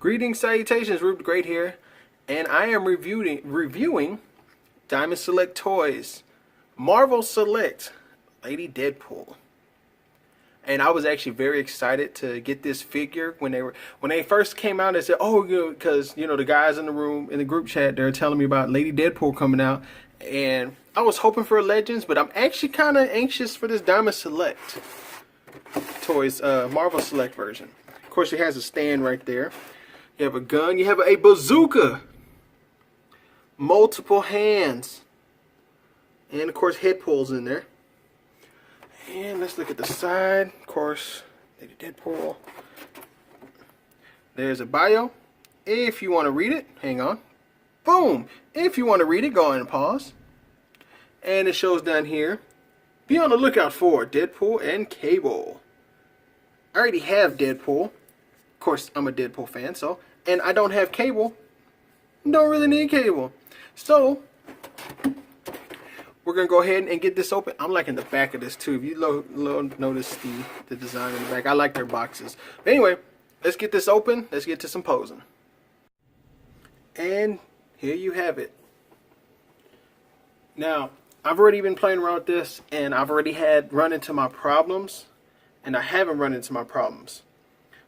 Greetings, salutations, Rube the Great here, and I am reviewing Diamond Select Toys, Marvel Select, Lady Deadpool. And I was actually very excited to get this figure when they first came out. They said, "Oh, because the guys in the room in the group chat, they're telling me about Lady Deadpool coming out," and I was hoping for a Legends, but I'm actually kind of anxious for this Diamond Select Toys Marvel Select version. Of course, it has a stand right there. You have a gun. You have a bazooka. Multiple hands. And, of course, head pulls in there. And let's look at the side. Of course, Lady Deadpool. There's a bio. If you want to read it, hang on. Boom. If you want to read it, go ahead and pause. And it shows down here. Be on the lookout for Deadpool and Cable. I already have Deadpool. Of course, I'm a Deadpool fan, and I don't have Cable. Don't really need Cable. So, we're going to go ahead and get this open. I'm liking the back of this, too. If you notice the design in the back, I like their boxes. But anyway, let's get this open. Let's get to some posing. And here you have it. Now, I've already been playing around with this, and I've already run into my problems, and I haven't run into my problems.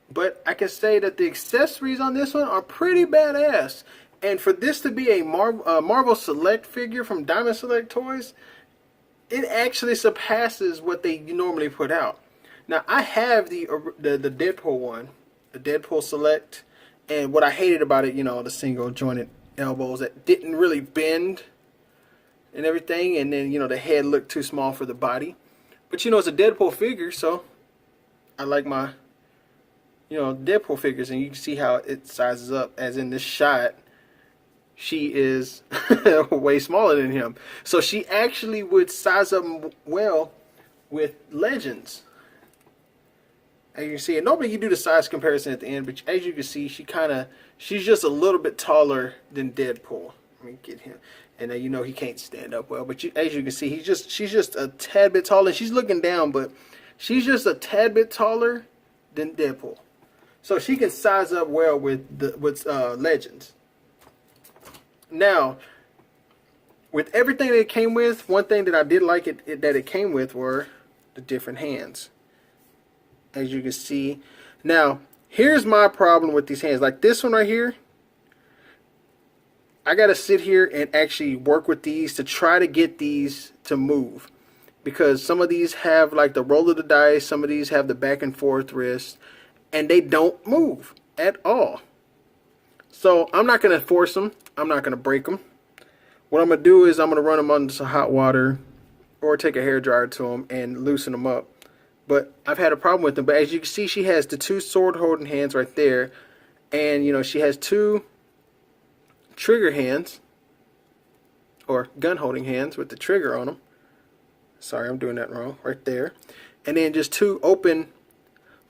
But I can say that the accessories on this one are pretty badass. And for this to be a Marvel Select figure from Diamond Select Toys, it actually surpasses what they normally put out. Now, I have the Deadpool one, the Deadpool Select. And what I hated about it, the single jointed elbows that didn't really bend and everything. And then, the head looked too small for the body. But, it's a Deadpool figure, so I like my Deadpool figures, and you can see how it sizes up. As in this shot, she is way smaller than him, so she actually would size up well with Legends. As you can see, and normally you do the size comparison at the end, but as you can see, she's just a little bit taller than Deadpool. Let me get him, and he can't stand up well, but as you can see, she's just a tad bit taller. She's looking down, but she's just a tad bit taller than Deadpool. So she can size up well with Legends. Now, with everything that it came with, one thing that I did like that it came with were the different hands. As you can see. Now, here's my problem with these hands. Like this one right here. I got to sit here and actually work with these to try to get these to move. Because some of these have like the roll of the dice. Some of these have the back and forth wrist. And they don't move at all. So I'm not going to force them. I'm not going to break them. What I'm going to do is I'm going to run them under some hot water or take a hairdryer to them and loosen them up. But I've had a problem with them. But as you can see, she has the two sword holding hands right there. And, she has two trigger hands or gun holding hands with the trigger on them. Sorry, I'm doing that wrong. Right there. And then just two open,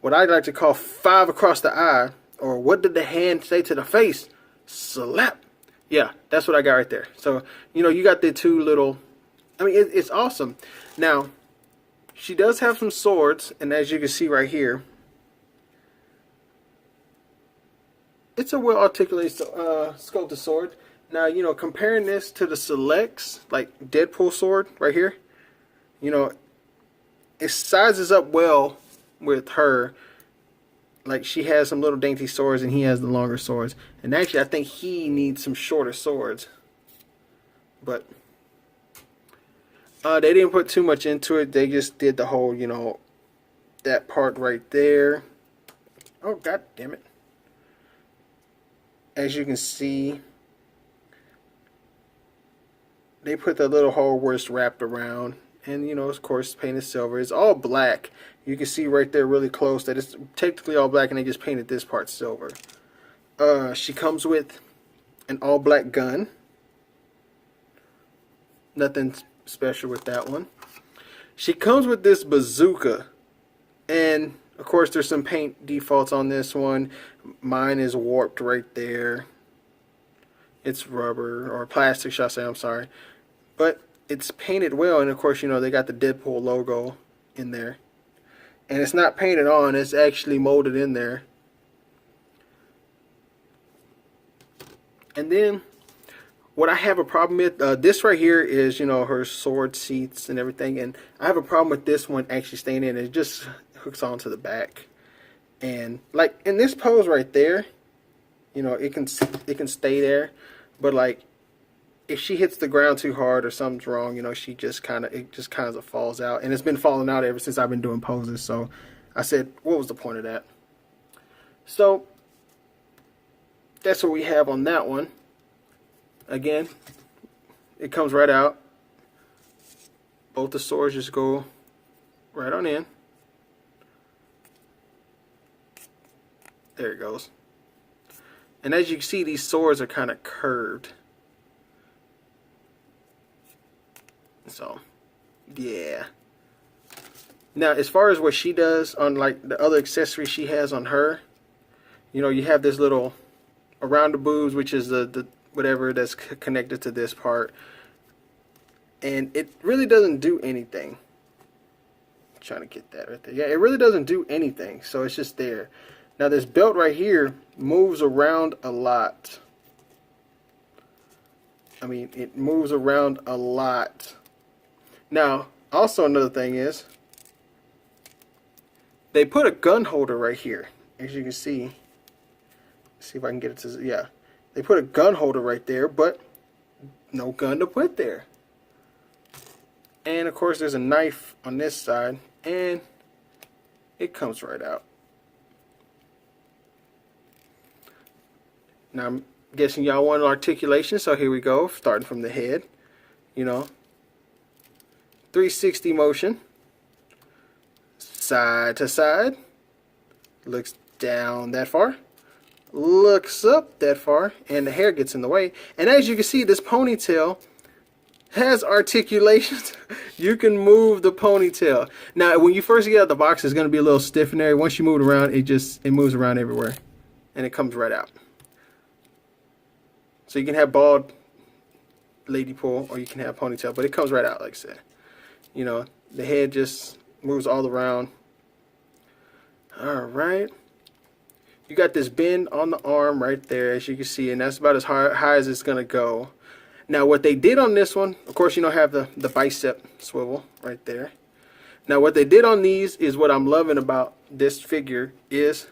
what I like to call 5 across the eye, or what did the hand say to the face? Slap. Yeah, that's what I got right there. So, you got the two little, it's awesome. Now, she does have some swords, and as you can see right here, it's a well-articulated sculpted sword. Now, comparing this to the Selects, like Deadpool sword right here, it sizes up well with her. Like, she has some little dainty swords and he has the longer swords. And actually, I think he needs some shorter swords. But they didn't put too much into it. They just did the whole, that part right there. Oh, god damn it. As you can see, they put the little whole wrist wrapped around. And, of course, painted silver. It's all black. You can see right there really close that it's technically all black, and they just painted this part silver. She comes with an all black gun. Nothing special with that one. She comes with this bazooka. And, of course, there's some paint defaults on this one. Mine is warped right there. It's rubber, or plastic, should I say, I'm sorry. But it's painted well, and of course, they got the Deadpool logo in there. And it's not painted on, it's actually molded in there. And then what I have a problem with, this right here is, you know, her sword seats and everything. And I have a problem with this one actually staying in. It just hooks onto the back. And like in this pose right there, you know, it can stay there. But like if she hits the ground too hard or something's wrong, you know, it just kind of falls out. And it's been falling out ever since I've been doing poses. So I said, what was the point of that? So that's what we have on that one. Again, it comes right out. Both the swords just go right on in. There it goes. And as you can see, these swords are kind of curved. So, yeah. Now, as far as what she does on like the other accessories she has on her, you know, you have this little around the boobs, which is the whatever that's connected to this part, and it really doesn't do anything. I'm trying to get that right there. Yeah, it really doesn't do anything, so it's just there. Now this belt right here moves around a lot. I mean, it moves around a lot. Now, also another thing is, they put a gun holder right here, as you can see. Let's see if I can get it to, yeah. They put a gun holder right there, but no gun to put there. And of course there's a knife on this side, and it comes right out. Now I'm guessing y'all want articulation, so here we go, starting from the head. You know, 360 motion, side to side, looks down that far, looks up that far, and the hair gets in the way. And as you can see, this ponytail has articulation. You can move the ponytail. Now, when you first get out of the box, it's going to be a little stiff in there. Once you move it around, it moves around everywhere, and it comes right out. So you can have bald lady pull, or you can have ponytail, but it comes right out, like I said. You know, the head just moves all around. All right. You got this bend on the arm right there, as you can see, and that's about as high as it's going to go. Now, what they did on this one, of course, you don't have the bicep swivel right there. Now, what they did on these is what I'm loving about this figure is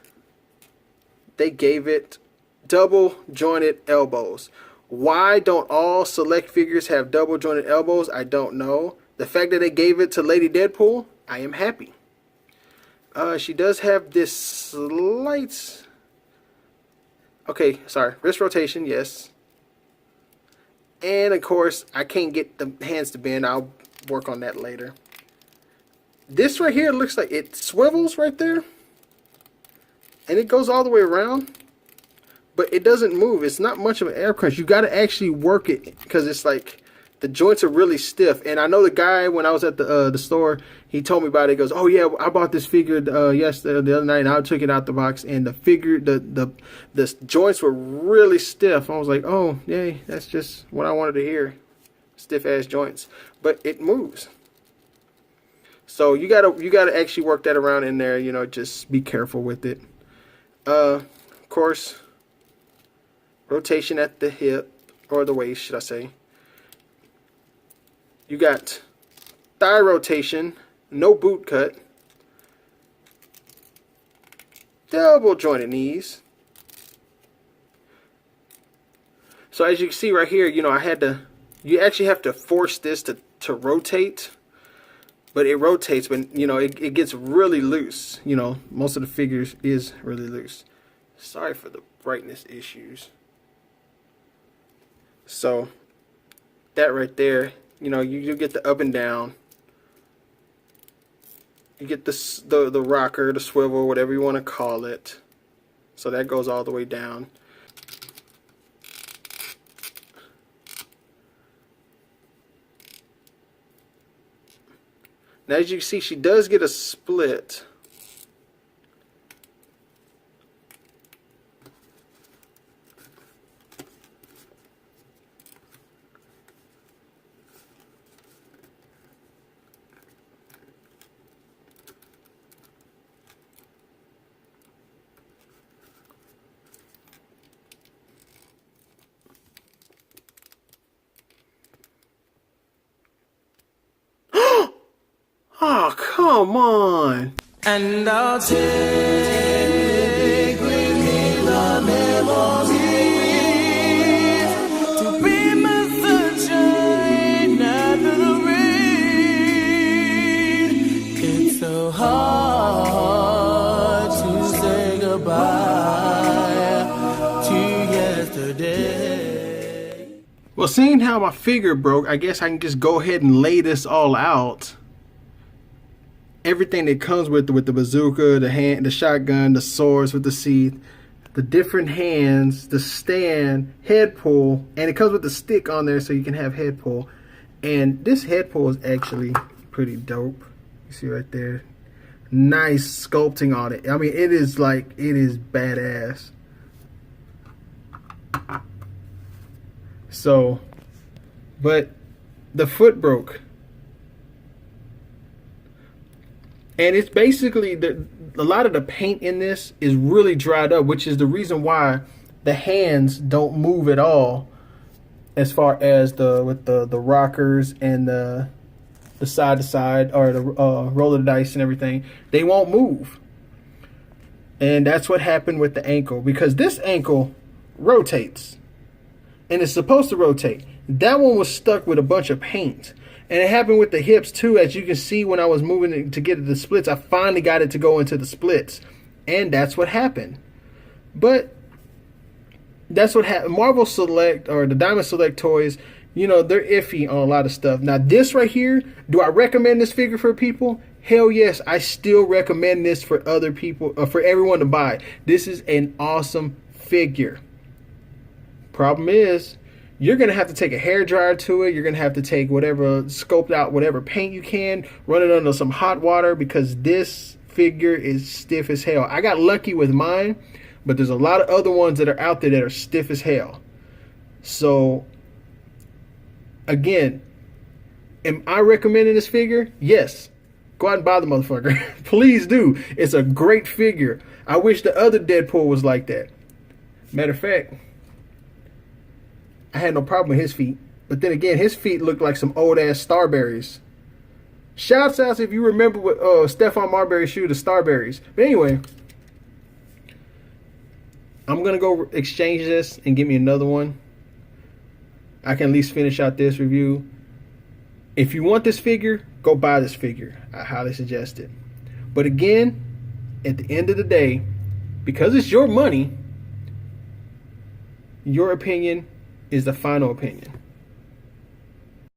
they gave it double jointed elbows. Why don't all select figures have double jointed elbows? I don't know. The fact that they gave it to Lady Deadpool, I am happy. She does have this slight, okay, sorry, wrist rotation, yes. And of course, I can't get the hands to bend. I'll work on that later. This right here looks like it swivels right there, and it goes all the way around, but it doesn't move. It's not much of an air crunch. You got to actually work it, because it's like the joints are really stiff. And I know the guy, when I was at the store, he told me about it. He goes, "Oh yeah, I bought this figure yesterday, the other night, and I took it out the box, and the figure, the joints were really stiff." I was like, "Oh, yay, that's just what I wanted to hear, stiff ass joints." But it moves. So you gotta actually work that around in there. You know, just be careful with it. Of course, rotation at the hip, or the waist, should I say. You got thigh rotation, no boot cut, double jointed knees. So as you can see right here, you know, you actually have to force this to rotate, but it rotates, but you know, it gets really loose. You know, most of the figures is really loose. Sorry for the brightness issues. So that right there, you know, you get the up and down. You get the rocker, the swivel, whatever you want to call it. So that goes all the way down. Now, as you can see, she does get a split. Come on. And I'll take with me the memories to be my sunshine after the rain. It's so hard to say goodbye to yesterday. Well, seeing how my figure broke, I guess I can just go ahead and lay this all out. Everything that comes with the bazooka, the shotgun, the swords with the sheath, the different hands, the stand, head pull, and it comes with the stick on there so you can have head pull. And this head pull is actually pretty dope. You see right there, nice sculpting on it. I mean, it is badass. So, but the foot broke. And it's basically, a lot of the paint in this is really dried up, which is the reason why the hands don't move at all, as far as with the rockers and the side to side, or the roller dice and everything. They won't move. And that's what happened with the ankle, because this ankle rotates. And it's supposed to rotate. That one was stuck with a bunch of paint. And it happened with the hips too. As you can see, when I was moving it to get it to splits, I finally got it to go into the splits. And that's what happened. But that's what happened. Marvel Select, or the Diamond Select toys, you know, they're iffy on a lot of stuff. Now this right here, do I recommend this figure for people? Hell yes, I still recommend this for other people, for everyone to buy. This is an awesome figure. Problem is, you're going to have to take a hairdryer to it. You're going to have to take scoped out whatever paint you can, run it under some hot water, because this figure is stiff as hell. I got lucky with mine, but there's a lot of other ones that are out there that are stiff as hell. So, again, am I recommending this figure? Yes. Go out and buy the motherfucker. Please do. It's a great figure. I wish the other Deadpool was like that. Matter of fact, I had no problem with his feet. But then again, his feet look like some old-ass Starberries. Shouts out if you remember what Stephon Marbury's shoe, the Starberries. But anyway, I'm going to go exchange this and get me another one. I can at least finish out this review. If you want this figure, go buy this figure. I highly suggest it. But again, at the end of the day, because it's your money, your opinion is the final opinion.